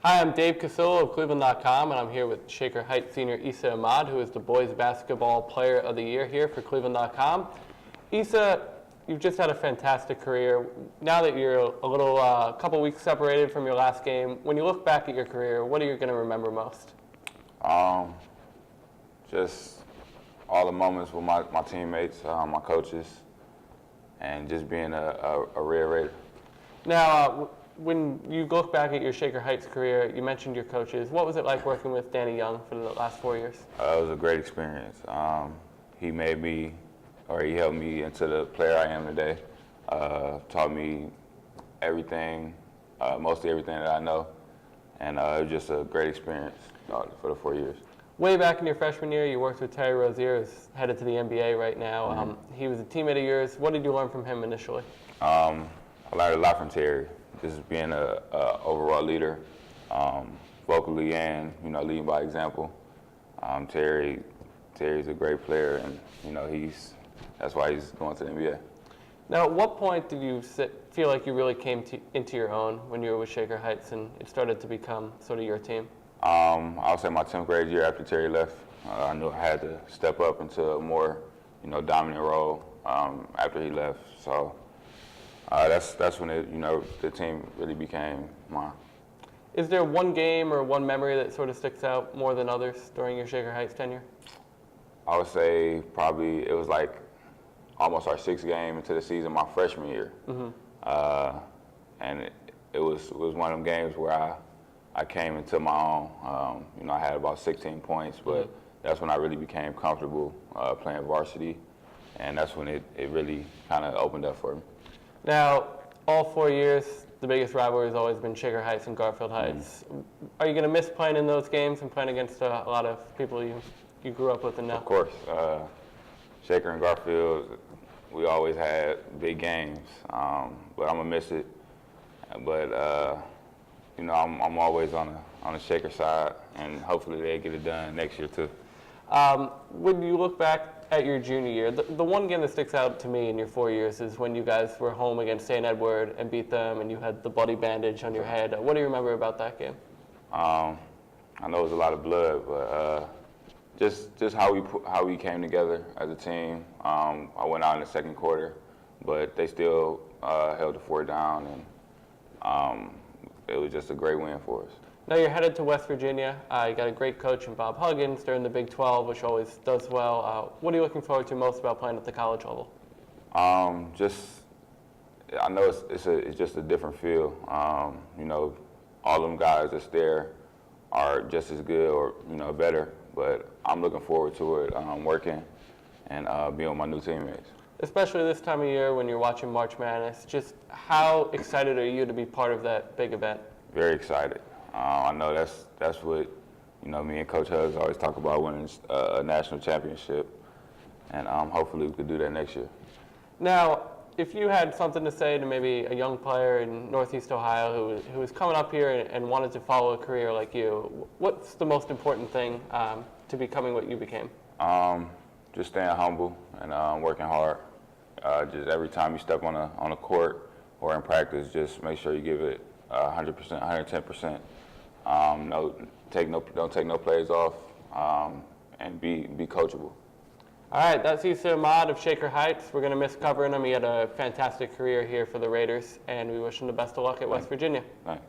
Hi, I'm Dave Casillo of cleveland.com, and I'm here with Shaker Heights senior Esa Ahmad, who is the boys basketball player of the year here for cleveland.com. Esa, you've just had a fantastic career. Now that you're a couple weeks separated from your last game, when you look back at your career, what are you going to remember most? Just all the moments with my teammates, my coaches, and just being a Red Raider. Now, when you look back at your Shaker Heights career, you mentioned your coaches. What was it like working with Danny Young for the last 4 years? It was a great experience. He made me, or he helped me into the player I am today. Taught me everything, mostly everything that I know, and it was just a great experience for the 4 years. Way back in your freshman year, you worked with Terry Rozier, who's headed to the NBA right now. He was a teammate of yours. What did you learn from him initially? I learned a lot from Terry. Just being a overall leader, vocally and leading by example. Terry's a great player, and that's why he's going to the NBA. Now, at what point did you feel like you really came into your own when you were with Shaker Heights and it started to become sort of your team? I would say my 10th grade year after Terry left. I knew I had to step up into a more dominant role after he left. So. That's when the team really became mine. Is there one game or one memory that sort of sticks out more than others during your Shaker Heights tenure? I would say probably it was like almost our 6th game into the season my freshman year. And it was one of them games where I came into my own. I had about 16 points, but that's when I really became comfortable playing varsity, and that's when it really kind of opened up for me. Now, all 4 years, the biggest rivalry has always been Shaker Heights and Garfield Heights. Are you going to miss playing in those games and playing against a lot of people you grew up with and know? Of course. Shaker and Garfield, we always had big games, but I'm going to miss it. But, I'm always on the Shaker side, and hopefully they get it done next year too. When you look back at your junior year, the one game that sticks out to me in your 4 years is when you guys were home against St. Edward and beat them, and you had the bloody bandage on your head. What do you remember about that game? I know it was a lot of blood, but just how we came together as a team. I went out in the second quarter, but they still held the fort down, and it was just a great win for us. Now you're headed to West Virginia. You got a great coach in Bob Huggins. They're in the Big 12, which always does well. What are you looking forward to most about playing at the college level? I know it's just a different feel. All them guys that's there are just as good or better. But I'm looking forward to it. Working and being with my new teammates. Especially this time of year when you're watching March Madness. Just how excited are you to be part of that big event? Very excited. I know that's what me and Coach Huggs always talk about, winning a national championship, and hopefully we could do that next year. Now, if you had something to say to maybe a young player in Northeast Ohio who was coming up here and wanted to follow a career like you, what's the most important thing to becoming what you became? Just staying humble and working hard. Just every time you step on a court or in practice, just make sure you give it 100%, 110%. Don't take no plays off, and be coachable. All right, that's Esa Ahmad of Shaker Heights. We're going to miss covering him. He had a fantastic career here for the Raiders, and we wish him the best of luck at West Virginia. Thanks.